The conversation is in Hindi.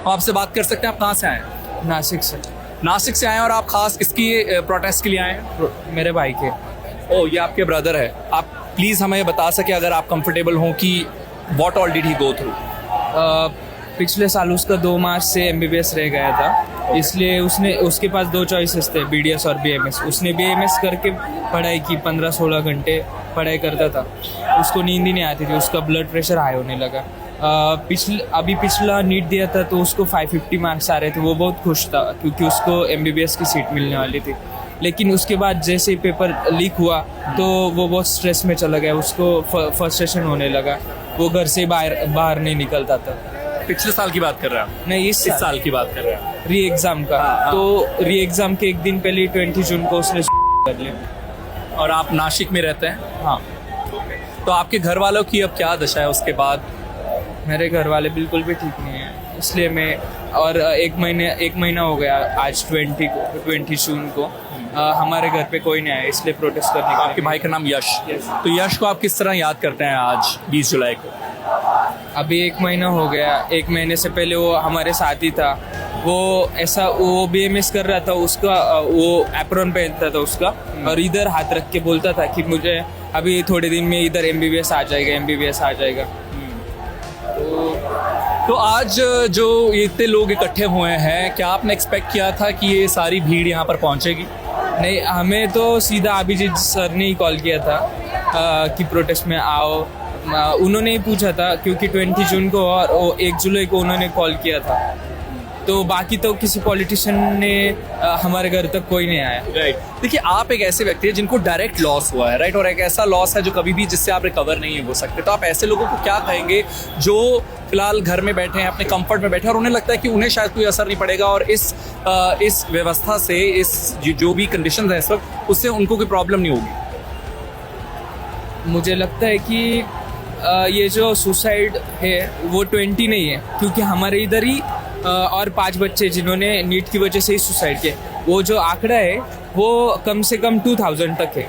हम आपसे बात कर सकते हैं, आप कहाँ से आए हैं? नासिक से। नासिक से आए हैं और आप खास इसकी प्रोटेस्ट के लिए आए हैं? मेरे भाई के। ओ, ये आपके ब्रदर है। आप प्लीज़ हमें बता सके अगर आप कंफर्टेबल हों कि what all did he go through? पिछले साल उसका 2 मार्च से एमबीबीएस रह गया था, इसलिए उसके पास 2 चॉइसेस थे, बीडीएस और बीएमएस। उसने बीएमएस करके पढ़ाई की, 15-16 घंटे पढ़ाई करता था, उसको नींद ही नहीं आती थी, उसका ब्लड प्रेशर हाई होने लगा। पिछला नीट दिया था तो उसको 550 मार्क्स आ रहे थे, वो बहुत खुश था क्योंकि उसको एमबीबीएस की सीट मिलने वाली थी। लेकिन उसके बाद जैसे ही पेपर लीक हुआ तो वो बहुत स्ट्रेस में चला गया, उसको फ्रस्ट्रेशन होने लगा, वो घर से बाहर नहीं निकलता था। पिछले साल की बात कर रहे हैं? नहीं, इस साल की बात कर रहे हैं। री एग्ज़ाम का। हाँ। तो री एग्ज़ाम के एक दिन पहले 20 जून को उसने कर लिया। और आप नासिक में रहते हैं? हाँ। तो आपके घर वालों की अब क्या दशा है उसके बाद? मेरे घर वाले बिल्कुल भी ठीक नहीं हैं, इसलिए मैं और एक महीना हो गया आज 20 जून को हमारे घर पे कोई नहीं आया, इसलिए प्रोटेस्ट करने का। आपके भाई का नाम यश। Yes. तो यश को आप किस तरह याद करते हैं आज 20 जुलाई को? अभी 1 महीना हो गया, 1 महीने से पहले वो हमारे साथ ही था। वो बीएमएस कर रहा था, उसका वो एप्रॉन पहनता था उसका, और इधर हाथ रख के बोलता था कि मुझे अभी थोड़े दिन में इधर एमबीबीएस आ जाएगा। तो आज जो इतने लोग इकट्ठे हुए हैं, क्या आपने एक्सपेक्ट किया था कि ये सारी भीड़ यहाँ पर पहुँचेगी? नहीं, हमें तो सीधा अभिजीत सर ने ही कॉल किया था कि प्रोटेस्ट में आओ। उन्होंने ही पूछा था क्योंकि 20 जून को और 1 जुलाई को उन्होंने कॉल किया था, तो बाकी तो किसी पॉलिटिशियन ने हमारे घर तक कोई नहीं आया। राइट। देखिए, आप एक ऐसे व्यक्ति हैं जिनको डायरेक्ट लॉस हुआ है, राइट, और एक ऐसा लॉस है जो कभी भी जिससे आप रिकवर नहीं हो सकते। तो आप ऐसे लोगों को क्या कहेंगे जो फिलहाल घर में बैठे हैं, अपने कंफर्ट में बैठे हैं, और उन्हें लगता है कि उन्हें शायद कोई असर नहीं पड़ेगा और इस व्यवस्था से, इस जो भी कंडीशन है इस वक्त, उससे उनको कोई प्रॉब्लम नहीं होगी? मुझे लगता है कि ये जो सुसाइड है वो 20 नहीं है, क्योंकि हमारे इधर ही और 5 बच्चे जिन्होंने नीट की वजह से ही सुसाइड किया, वो जो आंकड़ा है वो कम से कम 2000 तक है।